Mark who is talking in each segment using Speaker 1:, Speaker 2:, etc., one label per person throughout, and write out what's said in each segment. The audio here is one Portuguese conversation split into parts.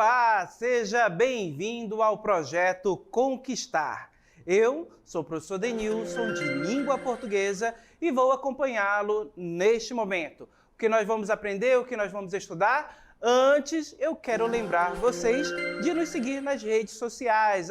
Speaker 1: Olá, seja bem-vindo ao projeto Conquistar. Eu sou o professor Denilson, de Língua Portuguesa, e vou acompanhá-lo neste momento. O que nós vamos aprender, o que nós vamos estudar? Antes, eu quero lembrar vocês de nos seguir nas redes sociais,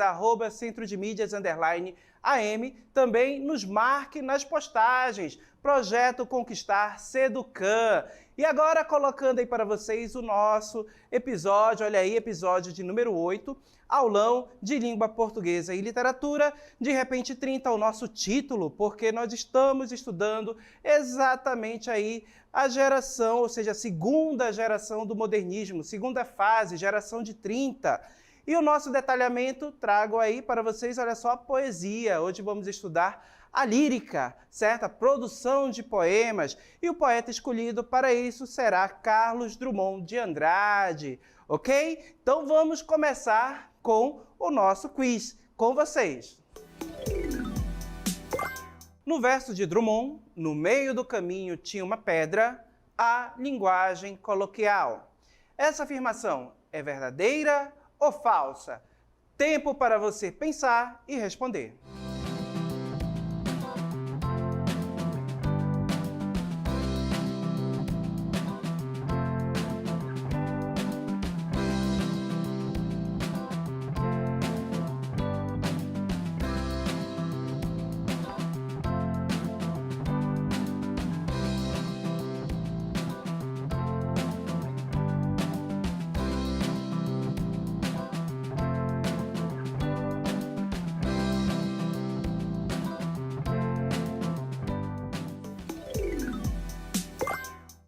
Speaker 1: @Centro de Mídias _AM, também nos marque nas postagens, Projeto Conquistar Seducan. E agora colocando aí para vocês o nosso episódio, olha aí, episódio de número 8, aulão de Língua Portuguesa e Literatura, de repente 30 o nosso título, porque nós estamos estudando exatamente aí a geração, ou seja, a segunda geração do modernismo, segunda fase, geração de 30. E o nosso detalhamento, trago aí para vocês, olha só, a poesia. Hoje vamos estudar a lírica, certo? A produção de poemas. E o poeta escolhido para isso será Carlos Drummond de Andrade, ok? Então vamos começar com o nosso quiz, com vocês. No verso de Drummond, no meio do caminho tinha uma pedra, a linguagem coloquial. Essa afirmação é verdadeira ou falsa? Tempo para você pensar e responder.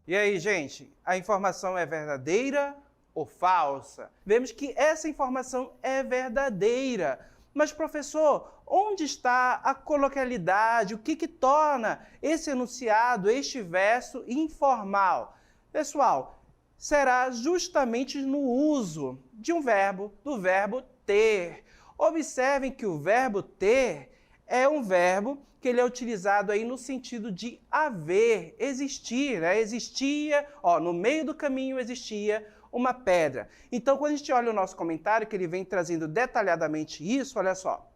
Speaker 1: E aí, gente, a informação é verdadeira ou falsa? Vemos que essa informação é verdadeira. Mas, professor, onde está a coloquialidade? O que torna esse enunciado, este verso informal? Pessoal, será justamente no uso de um verbo, do verbo ter. Observem que o verbo ter é um verbo que ele é utilizado aí no sentido de haver, existir, né? Existia, no meio do caminho existia uma pedra. Então, quando a gente olha o nosso comentário, que ele vem trazendo detalhadamente isso, olha só,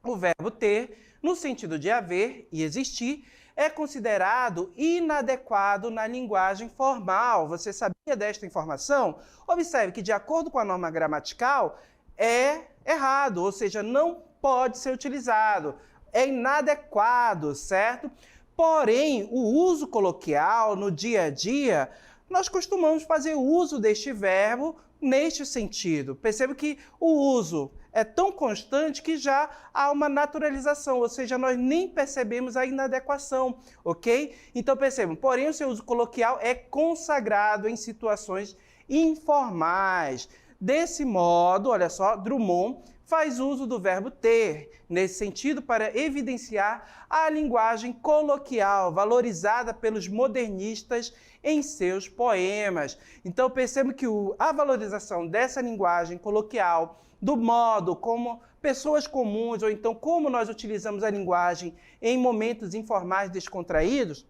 Speaker 1: o verbo ter, no sentido de haver e existir, é considerado inadequado na linguagem formal. Você sabia desta informação? Observe que, de acordo com a norma gramatical, é errado, ou seja, não pode ser utilizado. É inadequado, certo? Porém, o uso coloquial no dia a dia, nós costumamos fazer uso deste verbo neste sentido. Perceba que o uso é tão constante que já há uma naturalização, ou seja, nós nem percebemos a inadequação, ok? Então percebam, porém o seu uso coloquial é consagrado em situações informais. Desse modo, olha só, Drummond faz uso do verbo ter, nesse sentido para evidenciar a linguagem coloquial valorizada pelos modernistas em seus poemas. Então percebam que a valorização dessa linguagem coloquial, do modo como pessoas comuns, ou então como nós utilizamos a linguagem em momentos informais descontraídos,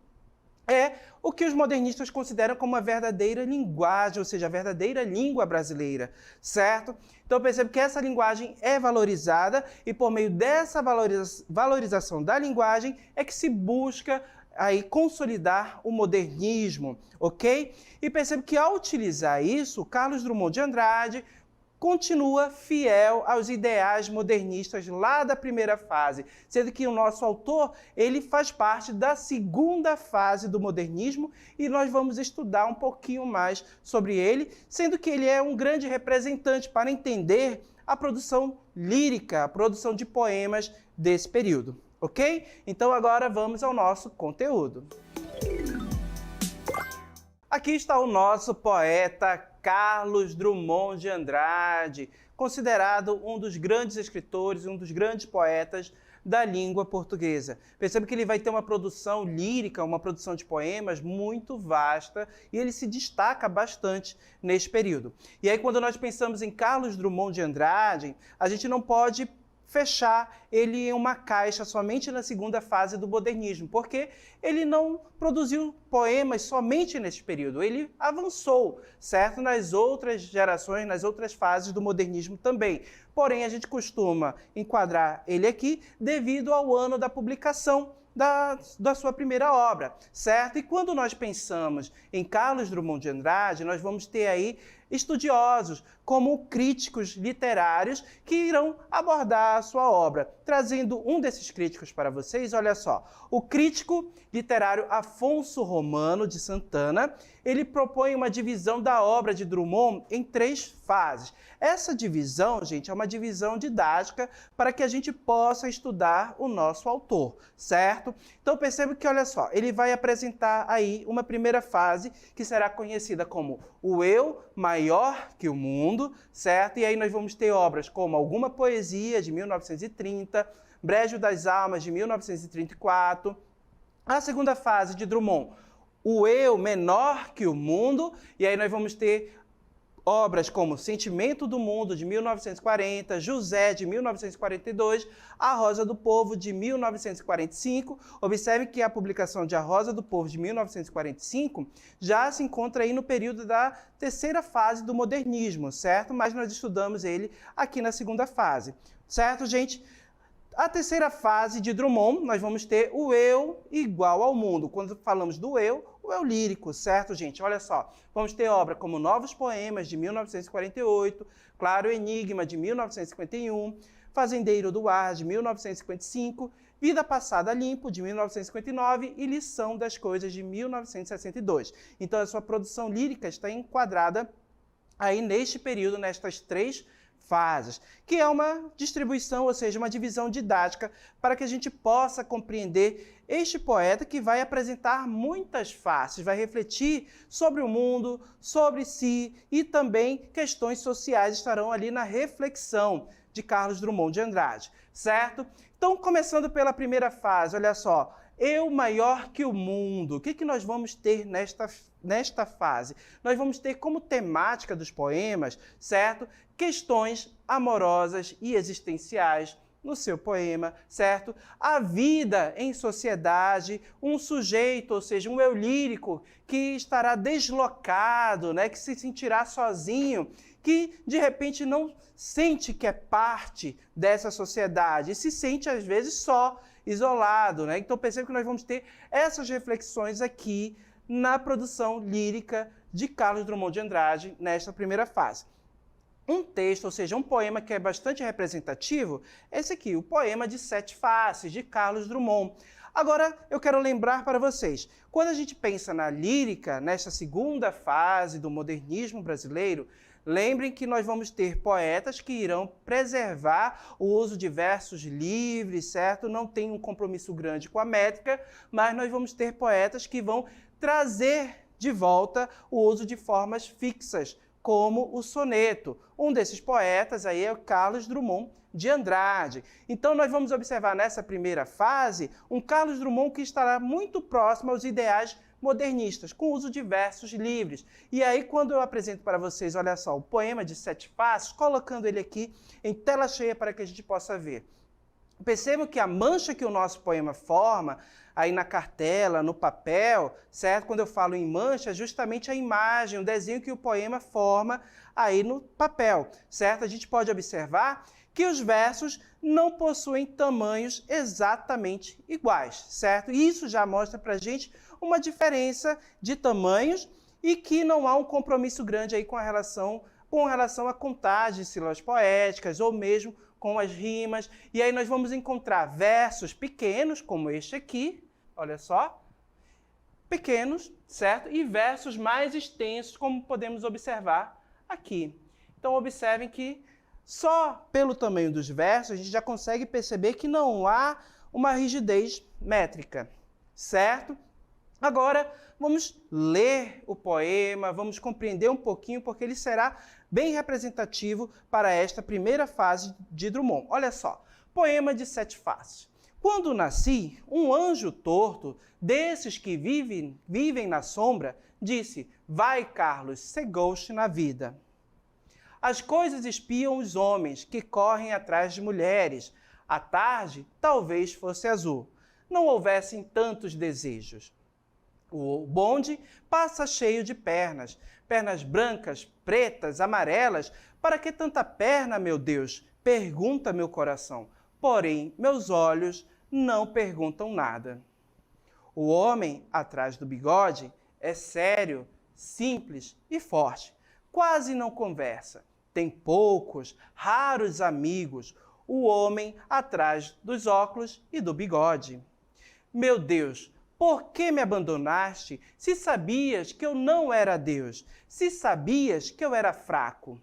Speaker 1: é o que os modernistas consideram como a verdadeira linguagem, ou seja, a verdadeira língua brasileira, certo? Então percebe que essa linguagem é valorizada e por meio dessa valorização da linguagem é que se busca aí consolidar o modernismo, ok? E percebe que ao utilizar isso, Carlos Drummond de Andrade continua fiel aos ideais modernistas lá da primeira fase, sendo que o nosso autor, ele faz parte da segunda fase do modernismo e nós vamos estudar um pouquinho mais sobre ele, sendo que ele é um grande representante para entender a produção lírica, a produção de poemas desse período, ok? Então agora vamos ao nosso conteúdo. Aqui está o nosso poeta Carlos Drummond de Andrade, considerado um dos grandes escritores, um dos grandes poetas da língua portuguesa. Percebe que ele vai ter uma produção lírica, uma produção de poemas muito vasta e ele se destaca bastante neste período. E aí, quando nós pensamos em Carlos Drummond de Andrade, a gente não pode fechar ele em uma caixa somente na segunda fase do modernismo, porque ele não produziu poemas somente nesse período, ele avançou, certo? Nas outras gerações, nas outras fases do modernismo também. Porém, a gente costuma enquadrar ele aqui devido ao ano da publicação da sua primeira obra, certo? E quando nós pensamos em Carlos Drummond de Andrade, nós vamos ter aí estudiosos, como críticos literários, que irão abordar a sua obra. Trazendo um desses críticos para vocês, olha só. O crítico literário Afonso Romano de Santana, ele propõe uma divisão da obra de Drummond em 3 fases. Essa divisão, gente, é uma divisão didática para que a gente possa estudar o nosso autor, certo? Então perceba que, olha só, ele vai apresentar aí uma primeira fase que será conhecida como o eu maior que o mundo, certo? E aí nós vamos ter obras como Alguma Poesia, de 1930, Brejo das Almas, de 1934. A segunda fase de Drummond, o eu menor que o mundo, e aí nós vamos ter obras como Sentimento do Mundo, de 1940, José, de 1942, A Rosa do Povo, de 1945. Observe que a publicação de A Rosa do Povo, de 1945, já se encontra aí no período da terceira fase do modernismo, certo? Mas nós estudamos ele aqui na segunda fase, certo, gente? A terceira fase de Drummond, nós vamos ter o eu igual ao mundo. Quando falamos do eu, o eu lírico, certo, gente? Olha só, vamos ter obra como Novos Poemas, de 1948, Claro Enigma, de 1951, Fazendeiro do Ar, de 1955, Vida Passada Limpo, de 1959 e Lição das Coisas, de 1962. Então, a sua produção lírica está enquadrada aí neste período, nestas 3 fases, que é uma distribuição, ou seja, uma divisão didática para que a gente possa compreender este poeta que vai apresentar muitas faces, vai refletir sobre o mundo, sobre si e também questões sociais estarão ali na reflexão de Carlos Drummond de Andrade, certo? Então, começando pela primeira fase, olha só, eu maior que o mundo. O que nós vamos ter nesta fase? Nós vamos ter como temática dos poemas, certo? Questões amorosas e existenciais no seu poema, certo? A vida em sociedade, um sujeito, ou seja, um eu lírico que estará deslocado, né? Que se sentirá sozinho, que de repente não sente que é parte dessa sociedade e se sente às vezes só, isolado, né? Então perceba que nós vamos ter essas reflexões aqui na produção lírica de Carlos Drummond de Andrade nesta primeira fase. Um texto, ou seja, um poema que é bastante representativo, é esse aqui, o Poema de 7 Faces, de Carlos Drummond. Agora, eu quero lembrar para vocês, quando a gente pensa na lírica, nesta segunda fase do modernismo brasileiro, lembrem que nós vamos ter poetas que irão preservar o uso de versos livres, certo? Não tem um compromisso grande com a métrica, mas nós vamos ter poetas que vão trazer de volta o uso de formas fixas, como o soneto. Um desses poetas aí é o Carlos Drummond de Andrade. Então, nós vamos observar nessa primeira fase um Carlos Drummond que estará muito próximo aos ideais modernistas, com uso de versos livres. E aí, quando eu apresento para vocês, olha só, o Poema de 7 Faces, colocando ele aqui em tela cheia para que a gente possa ver. Percebam que a mancha que o nosso poema forma, aí na cartela, no papel, certo? Quando eu falo em mancha, é justamente a imagem, o desenho que o poema forma aí no papel, certo? A gente pode observar que os versos não possuem tamanhos exatamente iguais, certo? E isso já mostra para a gente uma diferença de tamanhos e que não há um compromisso grande aí com relação à contagem de sílabas poéticas ou mesmo com as rimas. E aí nós vamos encontrar versos pequenos, como este aqui, olha só, pequenos, certo? E versos mais extensos, como podemos observar aqui. Então, observem que só pelo tamanho dos versos, a gente já consegue perceber que não há uma rigidez métrica, certo? Agora, vamos ler o poema, vamos compreender um pouquinho, porque ele será bem representativo para esta primeira fase de Drummond. Olha só, Poema de 7 Faces. Quando nasci, um anjo torto, desses que vivem na sombra, disse: vai, Carlos, ser ghost na vida. As coisas espiam os homens que correm atrás de mulheres. A tarde talvez fosse azul. Não houvessem tantos desejos. O bonde passa cheio de pernas. Pernas brancas, pretas, amarelas. Para que tanta perna, meu Deus? Pergunta meu coração. Porém, meus olhos não perguntam nada. O homem atrás do bigode é sério, simples e forte. Quase não conversa. Tem poucos, raros amigos. O homem atrás dos óculos e do bigode. Meu Deus, por que me abandonaste se sabias que eu não era Deus? Se sabias que eu era fraco?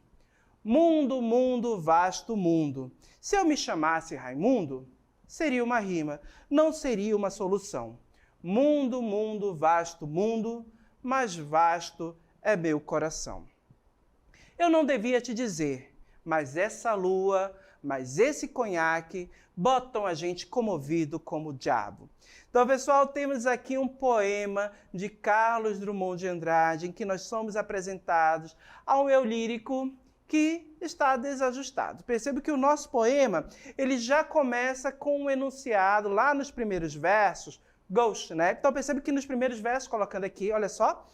Speaker 1: Mundo, mundo, vasto mundo. Se eu me chamasse Raimundo, seria uma rima, não seria uma solução. Mundo, mundo, vasto mundo, mas vasto é meu coração. Eu não devia te dizer, mas essa lua, mas esse conhaque botam a gente comovido como o diabo. Então, pessoal, temos aqui um poema de Carlos Drummond de Andrade, em que nós somos apresentados a um eu lírico que está desajustado. Perceba que o nosso poema, ele já começa com um enunciado lá nos primeiros versos, ghost, né? Então, perceba que nos primeiros versos, colocando aqui, olha só,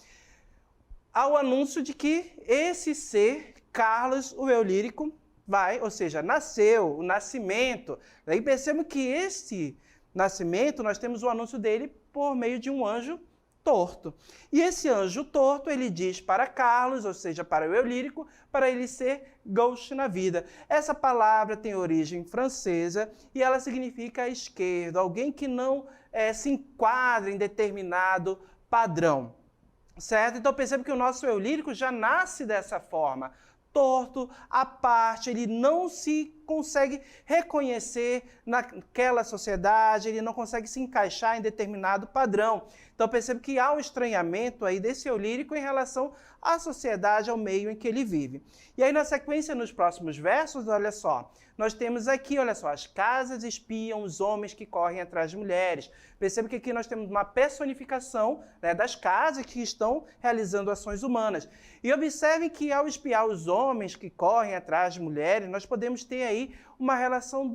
Speaker 1: há o anúncio de que esse ser, Carlos, o eu lírico, vai, ou seja, nasceu, o nascimento. Daí percebam que esse nascimento, nós temos o anúncio dele por meio de um anjo torto. E esse anjo torto, ele diz para Carlos, ou seja, para o eu lírico, para ele ser gauche na vida. Essa palavra tem origem francesa e ela significa esquerdo, alguém que não se enquadra em determinado padrão. Certo? Então perceba que o nosso eu lírico já nasce dessa forma. Torto, à parte, ele não se consegue reconhecer naquela sociedade, ele não consegue se encaixar em determinado padrão. Então perceba que há um estranhamento aí desse eu lírico em relação à sociedade, ao meio em que ele vive. E aí na sequência, nos próximos versos, olha só, nós temos aqui, olha só, as casas espiam os homens que correm atrás de mulheres. Perceba que aqui nós temos uma personificação, né, das casas que estão realizando ações humanas. E observem que ao espiar os homens que correm atrás de mulheres, nós podemos ter aí uma relação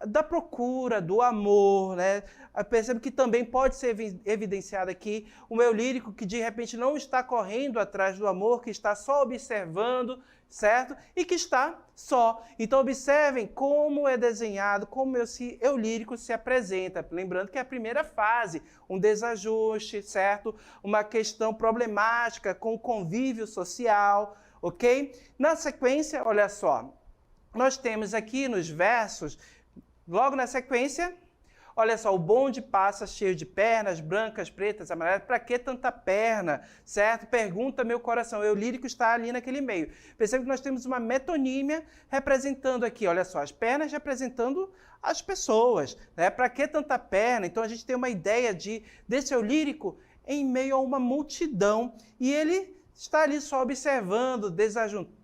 Speaker 1: da procura, do amor, né? Percebe que também pode ser evidenciado aqui um eu lírico que de repente não está correndo atrás do amor, que está só observando, certo? E que está só. Então observem como é desenhado, como esse eu lírico se apresenta. Lembrando que é a primeira fase, um desajuste, certo? Uma questão problemática com o convívio social, ok? Na sequência, olha só, nós temos aqui nos versos, logo na sequência, olha só, o bonde passa cheio de pernas, brancas, pretas, amarelas. Para que tanta perna? Certo? Pergunta meu coração. O eu lírico está ali naquele meio. Percebe que nós temos uma metonímia representando aqui, olha só, as pernas representando as pessoas. Né? Para que tanta perna? Então a gente tem uma ideia desse eu lírico em meio a uma multidão. E ele está ali só observando,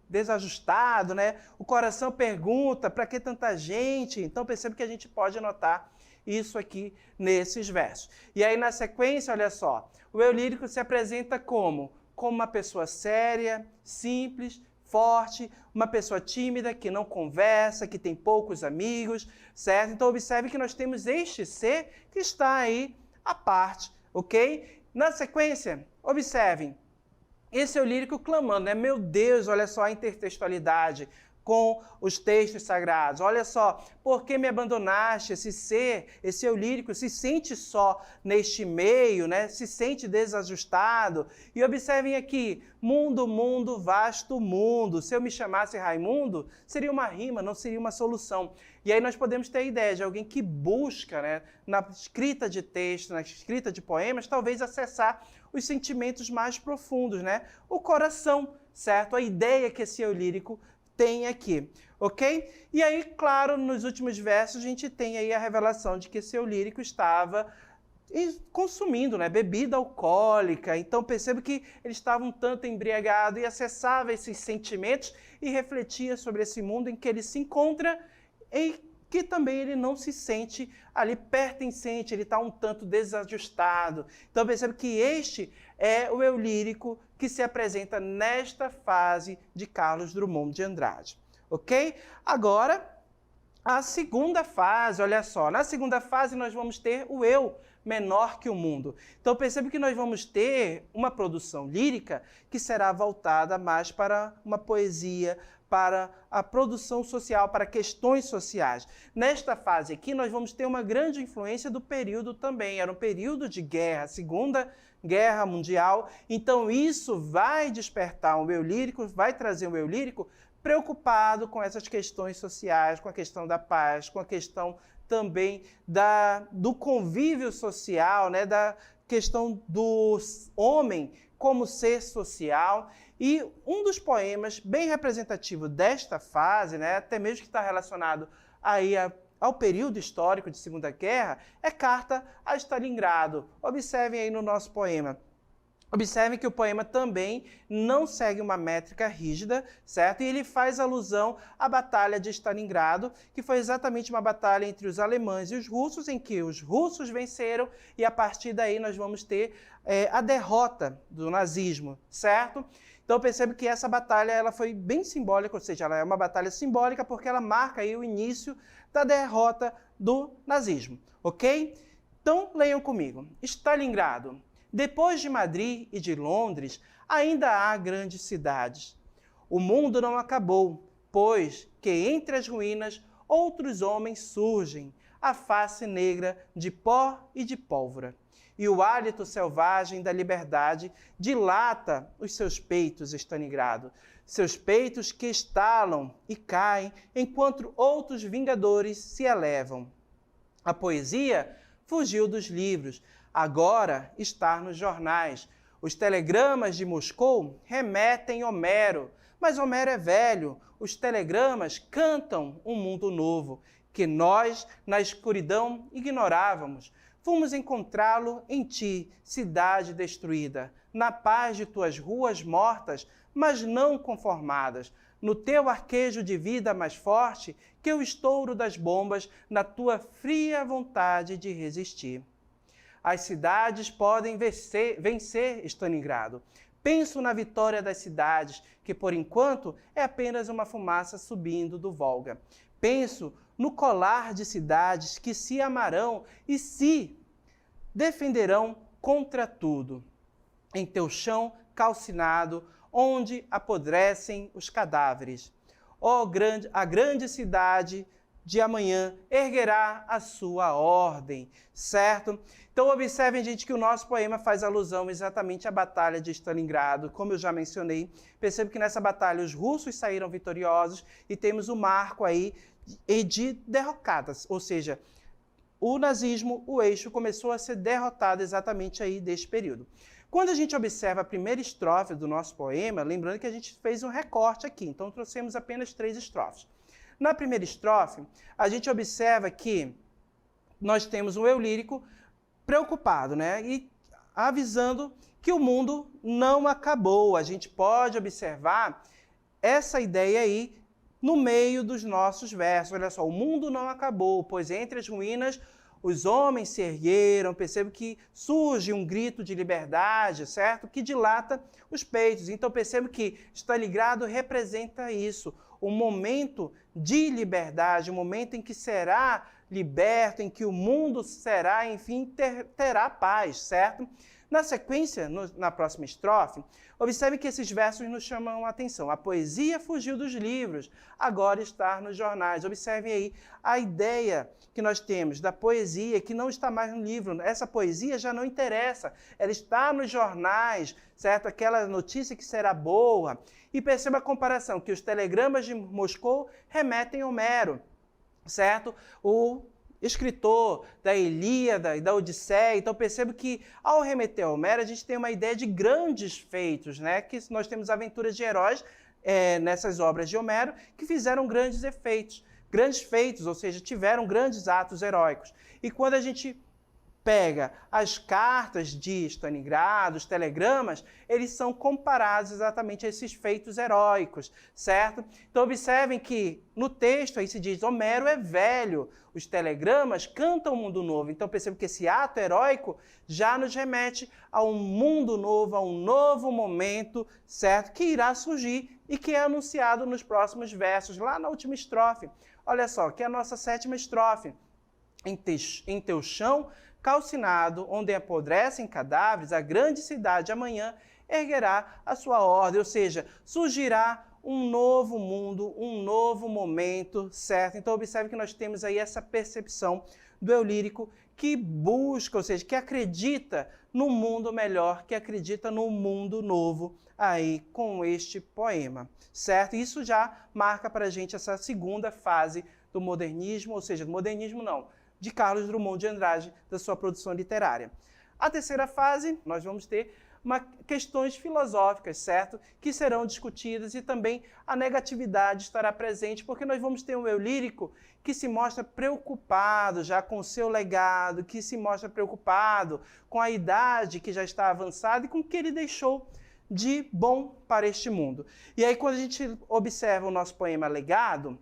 Speaker 1: desajustado, né? O coração pergunta, para que tanta gente? Então percebe que a gente pode notar isso aqui nesses versos. E aí na sequência, olha só, o eu lírico se apresenta como uma pessoa séria, simples, forte, uma pessoa tímida, que não conversa, que tem poucos amigos, certo? Então observe que nós temos este ser que está aí à parte, ok? Na sequência, observem, esse eu lírico clamando, né? Meu Deus, olha só a intertextualidade com os textos sagrados. Olha só, por que me abandonaste? Esse ser, esse eu lírico, se sente só neste meio, né? Se sente desajustado. E observem aqui, mundo, mundo, vasto mundo. Se eu me chamasse Raimundo, seria uma rima, não seria uma solução. E aí nós podemos ter a ideia de alguém que busca, né, na escrita de texto, na escrita de poemas, talvez acessar os sentimentos mais profundos, né? O coração, certo? A ideia que esse eu lírico tem aqui, ok? E aí, claro, nos últimos versos a gente tem aí a revelação de que esse eu lírico estava consumindo, né, bebida alcoólica. Então perceba que ele estava um tanto embriagado e acessava esses sentimentos e refletia sobre esse mundo em que ele se encontra, que também ele não se sente ali pertencente, ele está um tanto desajustado. Então perceba que este é o eu lírico que se apresenta nesta fase de Carlos Drummond de Andrade. Ok? Agora, a segunda fase, olha só, na segunda fase nós vamos ter o eu menor que o mundo. Então perceba que nós vamos ter uma produção lírica que será voltada mais para uma poesia, para a produção social, para questões sociais. Nesta fase aqui nós vamos ter uma grande influência do período também, era um período de guerra, Segunda Guerra Mundial, então isso vai despertar um eu lírico, vai trazer um eu lírico preocupado com essas questões sociais, com a questão da paz, com a questão também do convívio social, né, da questão do homem como ser social. E um dos poemas bem representativo desta fase, né, até mesmo que está relacionado aí ao período histórico de Segunda Guerra, é Carta a Stalingrado. Observem aí no nosso poema. Observem que o poema também não segue uma métrica rígida, certo? E ele faz alusão à Batalha de Stalingrado, que foi exatamente uma batalha entre os alemães e os russos, em que os russos venceram e a partir daí nós vamos ter a derrota do nazismo, certo? Então percebe que essa batalha ela foi bem simbólica, ou seja, ela é uma batalha simbólica porque ela marca aí o início da derrota do nazismo, ok? Então leiam comigo. Stalingrado. Depois de Madrid e de Londres, ainda há grandes cidades. O mundo não acabou, pois que entre as ruínas outros homens surgem, a face negra de pó e de pólvora. E o hálito selvagem da liberdade dilata os seus peitos, Stalingrado. Seus peitos que estalam e caem, enquanto outros vingadores se elevam. A poesia fugiu dos livros, agora está nos jornais. Os telegramas de Moscou remetem Homero, mas Homero é velho. Os telegramas cantam um mundo novo, que nós, na escuridão, ignorávamos. Fomos encontrá-lo em ti, cidade destruída, na paz de tuas ruas mortas, mas não conformadas, no teu arquejo de vida mais forte que o estouro das bombas, na tua fria vontade de resistir. As cidades podem vencer Stalingrado. Penso na vitória das cidades, que por enquanto é apenas uma fumaça subindo do Volga. Penso no colar de cidades que se amarão e se defenderão contra tudo. Em teu chão calcinado, onde apodrecem os cadáveres. A grande cidade de amanhã erguerá a sua ordem, certo? Então observem, gente, que o nosso poema faz alusão exatamente à Batalha de Stalingrado, como eu já mencionei. Percebo que nessa batalha os russos saíram vitoriosos e temos o marco aí de derrocadas, ou seja, o nazismo, o eixo, começou a ser derrotado exatamente aí deste período. Quando a gente observa a primeira estrofe do nosso poema, lembrando que a gente fez um recorte aqui, então trouxemos apenas 3 estrofes. Na primeira estrofe, a gente observa que nós temos um eu lírico preocupado, né? E avisando que o mundo não acabou. A gente pode observar essa ideia aí no meio dos nossos versos. Olha só, o mundo não acabou, pois entre as ruínas os homens se ergueram. Percebo que surge um grito de liberdade, certo? Que dilata os peitos. Então percebo que Stalingrado representa isso, um momento de liberdade, um momento em que será liberto, em que o mundo será, enfim, terá paz, certo? Na sequência, na próxima estrofe, observe que esses versos nos chamam a atenção. A poesia fugiu dos livros, agora está nos jornais. Observem aí a ideia que nós temos da poesia que não está mais no livro. Essa poesia já não interessa, ela está nos jornais, certo? Aquela notícia que será boa. E perceba a comparação, que os telegramas de Moscou remetem a Homero, certo? O escritor da Ilíada e da Odisseia. Então percebo que ao remeter a Homero a gente tem uma ideia de grandes feitos, né? Que nós temos aventuras de heróis nessas obras de Homero que fizeram grandes feitos, ou seja, tiveram grandes atos heróicos. E quando a gente pega as cartas de Stalingrado, os telegramas, eles são comparados exatamente a esses feitos heróicos, certo? Então observem que no texto aí se diz, Homero é velho, os telegramas cantam o mundo novo. Então percebam que esse ato heróico já nos remete a um mundo novo, a um novo momento, certo? Que irá surgir e que é anunciado nos próximos versos, lá na última estrofe. Olha só, que é a nossa 7ª estrofe. Em teu chão calcinado, onde apodrecem cadáveres, a grande cidade amanhã erguerá a sua ordem, ou seja, surgirá um novo mundo, um novo momento, certo? Então observe que nós temos aí essa percepção do eu lírico que busca, ou seja, que acredita no mundo melhor, que acredita no mundo novo aí com este poema, certo? Isso já marca para a gente essa segunda fase do modernismo, ou seja, do modernismo não, de Carlos Drummond de Andrade, da sua produção literária. A terceira fase, nós vamos ter questões filosóficas, certo? Que serão discutidas e também a negatividade estará presente, porque nós vamos ter um eu lírico que se mostra preocupado já com o seu legado, que se mostra preocupado com a idade que já está avançada e com o que ele deixou de bom para este mundo. E aí, quando a gente observa o nosso poema Legado,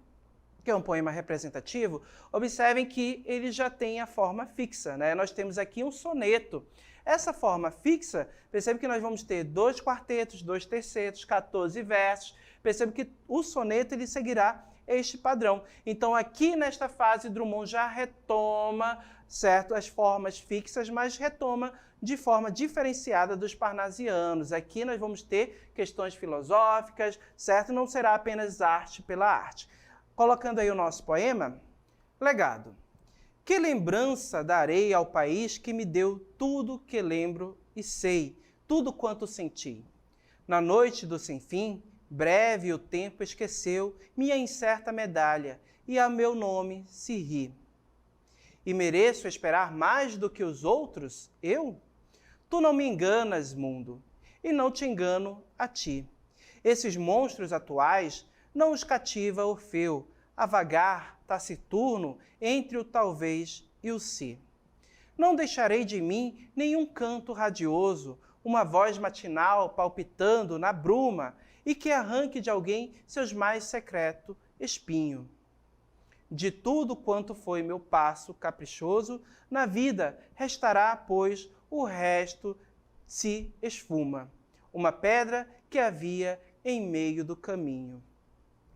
Speaker 1: que é um poema representativo, observem que ele já tem a forma fixa, né? Nós temos aqui um soneto. Essa forma fixa, percebe que nós vamos ter 2 quartetos, 2 tercetos, 14 versos. Percebe que o soneto ele seguirá este padrão. Então, aqui nesta fase, Drummond já retoma, certo, as formas fixas, mas retoma de forma diferenciada dos parnasianos. Aqui nós vamos ter questões filosóficas, certo? Não será apenas arte pela arte. Colocando aí o nosso poema, Legado. Que lembrança darei ao país que me deu tudo que lembro e sei, tudo quanto senti. Na noite do sem-fim, breve o tempo esqueceu minha incerta medalha e a meu nome se ri. E mereço esperar mais do que os outros, eu? Tu não me enganas, mundo, e não te engano a ti. Esses monstros atuais não os cativa Orfeu, a vagar, taciturno, entre o talvez e o se. Não deixarei de mim nenhum canto radioso, uma voz matinal palpitando na bruma, e que arranque de alguém seus mais secreto espinho. De tudo quanto foi meu passo caprichoso, na vida restará, pois, o resto se esfuma. Uma pedra que havia em meio do caminho.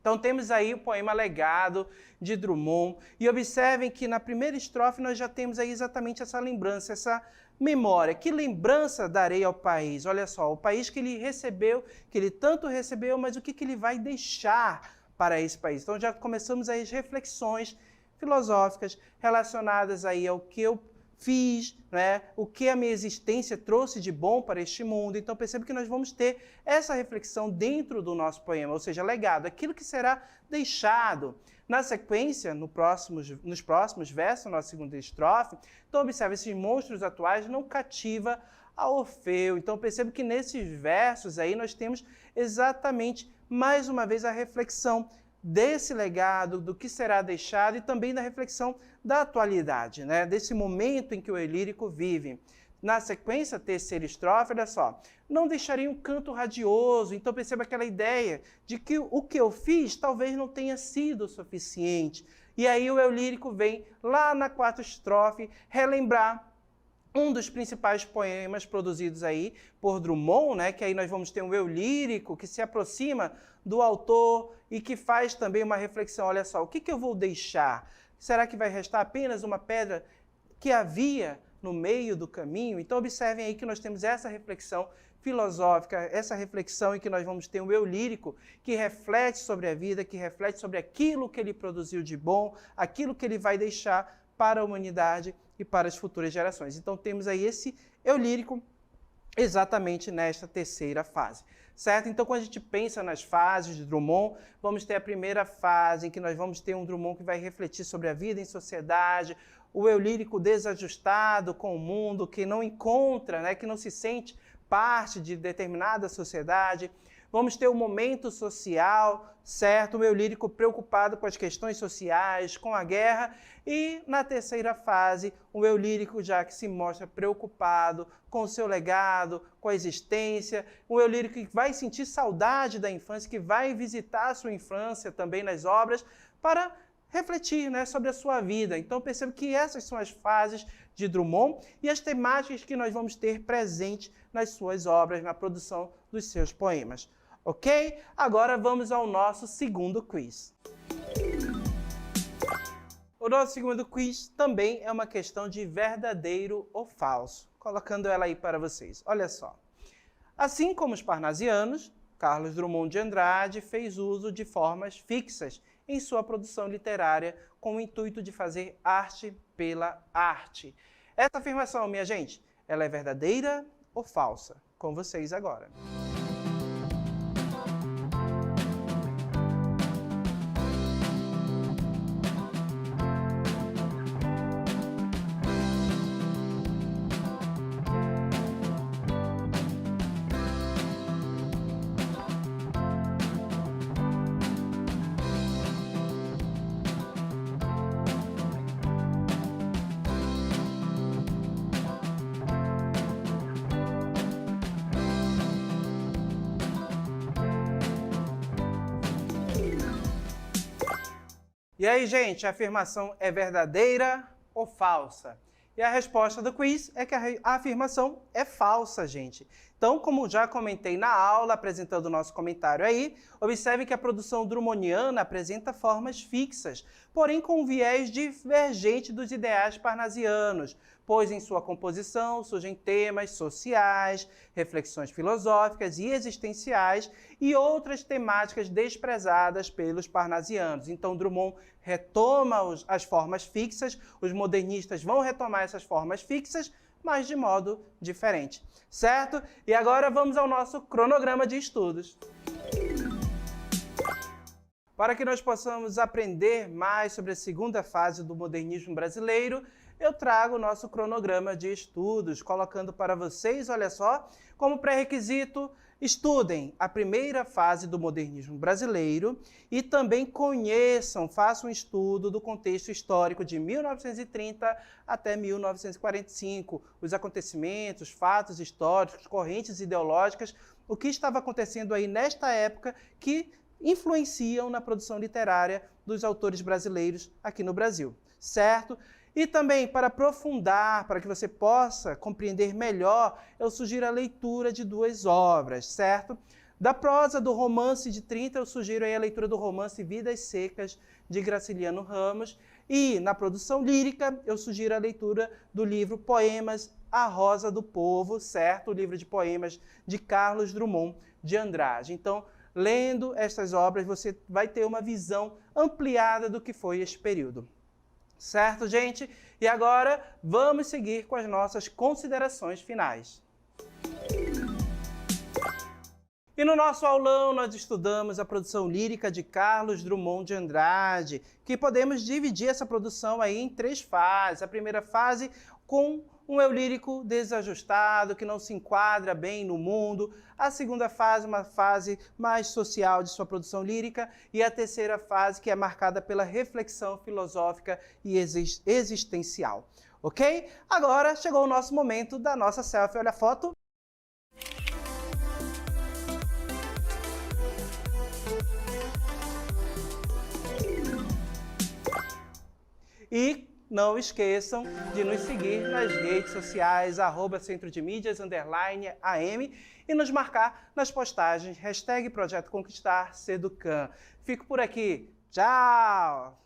Speaker 1: Então temos aí o poema Legado de Drummond e observem que na primeira estrofe nós já temos aí exatamente essa lembrança, essa memória. Que lembrança darei ao país? Olha só, o país que ele recebeu, que ele tanto recebeu, mas o que ele vai deixar para esse país? Então já começamos aí as reflexões filosóficas relacionadas aí ao que eu fiz, né? O que a minha existência trouxe de bom para este mundo. Então perceba que nós vamos ter essa reflexão dentro do nosso poema, ou seja, legado, aquilo que será deixado. Na sequência, nos próximos versos, na segunda estrofe, então observe, esses monstros atuais não cativa a Orfeu. Então perceba que nesses versos aí nós temos exatamente, mais uma vez, a reflexão desse legado, do que será deixado e também da reflexão da atualidade, né? Desse momento em que o eu lírico vive. Na sequência, terceira estrofe, olha só, não deixarei um canto radioso. Então perceba aquela ideia de que o que eu fiz talvez não tenha sido suficiente. E aí o eu lírico vem lá na 4ª estrofe relembrar um dos principais poemas produzidos aí por Drummond, né? Que aí nós vamos ter um eu lírico que se aproxima do autor e que faz também uma reflexão. Olha só, o que eu vou deixar? Será que vai restar apenas uma pedra que havia no meio do caminho? Então observem aí que nós temos essa reflexão filosófica, essa reflexão em que nós vamos ter um eu lírico que reflete sobre a vida, que reflete sobre aquilo que ele produziu de bom, aquilo que ele vai deixar para a humanidade e para as futuras gerações. Então temos aí esse eu lírico exatamente nesta terceira fase, certo? Então quando a gente pensa nas fases de Drummond, vamos ter a primeira fase em que nós vamos ter um Drummond que vai refletir sobre a vida em sociedade, o eu lírico desajustado com o mundo, que não encontra, né, que não se sente parte de determinada sociedade. vamos ter um momento social, certo? O meu lírico preocupado com as questões sociais, com a guerra. E na terceira fase, o eu lírico já que se mostra preocupado com o seu legado, com a existência. O eu lírico que vai sentir saudade da infância, que vai visitar a sua infância também nas obras, para refletir, né, sobre a sua vida. Então perceba que essas são as fases de Drummond e as temáticas que nós vamos ter presentes nas suas obras, na produção dos seus poemas. Ok? Agora vamos ao nosso segundo quiz. O nosso segundo quiz também é uma questão de verdadeiro ou falso, colocando ela aí para vocês. Olha só. Assim como os parnasianos, Carlos Drummond de Andrade fez uso de formas fixas em sua produção literária com o intuito de fazer arte pela arte. Essa afirmação, minha gente, ela é verdadeira ou falsa? Com vocês agora. E aí, gente, a afirmação é verdadeira ou falsa? E a resposta do quiz é que a afirmação é falsa, gente. Então, como já comentei na aula, apresentando o nosso comentário aí, observe que a produção drummondiana apresenta formas fixas, porém com um viés divergente dos ideais parnasianos, pois em sua composição surgem temas sociais, reflexões filosóficas e existenciais e outras temáticas desprezadas pelos parnasianos. Então, Drummond retoma as formas fixas, os modernistas vão retomar essas formas fixas, mas de modo diferente, certo? E agora vamos ao nosso cronograma de estudos. Para que nós possamos aprender mais sobre a segunda fase do modernismo brasileiro, eu trago o nosso cronograma de estudos, colocando para vocês, olha só, como pré-requisito, estudem a primeira fase do modernismo brasileiro e também conheçam, façam um estudo do contexto histórico de 1930 até 1945, os acontecimentos, fatos históricos, correntes ideológicas, o que estava acontecendo aí nesta época que influenciam na produção literária dos autores brasileiros aqui no Brasil, certo? E também, para aprofundar, para que você possa compreender melhor, eu sugiro a leitura de duas obras, certo? Da prosa do romance de 30, eu sugiro aí a leitura do romance Vidas Secas, de Graciliano Ramos. E, na produção lírica, eu sugiro a leitura do livro Poemas A Rosa do Povo, certo? O livro de poemas de Carlos Drummond de Andrade. Então, lendo estas obras, você vai ter uma visão ampliada do que foi esse período. Certo, gente? E agora, vamos seguir com as nossas considerações finais. E no nosso aulão, nós estudamos a produção lírica de Carlos Drummond de Andrade, que podemos dividir essa produção aí em três fases. A primeira fase com um eu lírico desajustado, que não se enquadra bem no mundo. A segunda fase, uma fase mais social de sua produção lírica. E a terceira fase, que é marcada pela reflexão filosófica e existencial. Ok? Agora chegou o nosso momento da nossa selfie. Olha a foto. E não esqueçam de nos seguir nas redes sociais, @centrodemídias_AM e nos marcar nas postagens, #Projeto Conquistar Seducan. Fico por aqui. Tchau!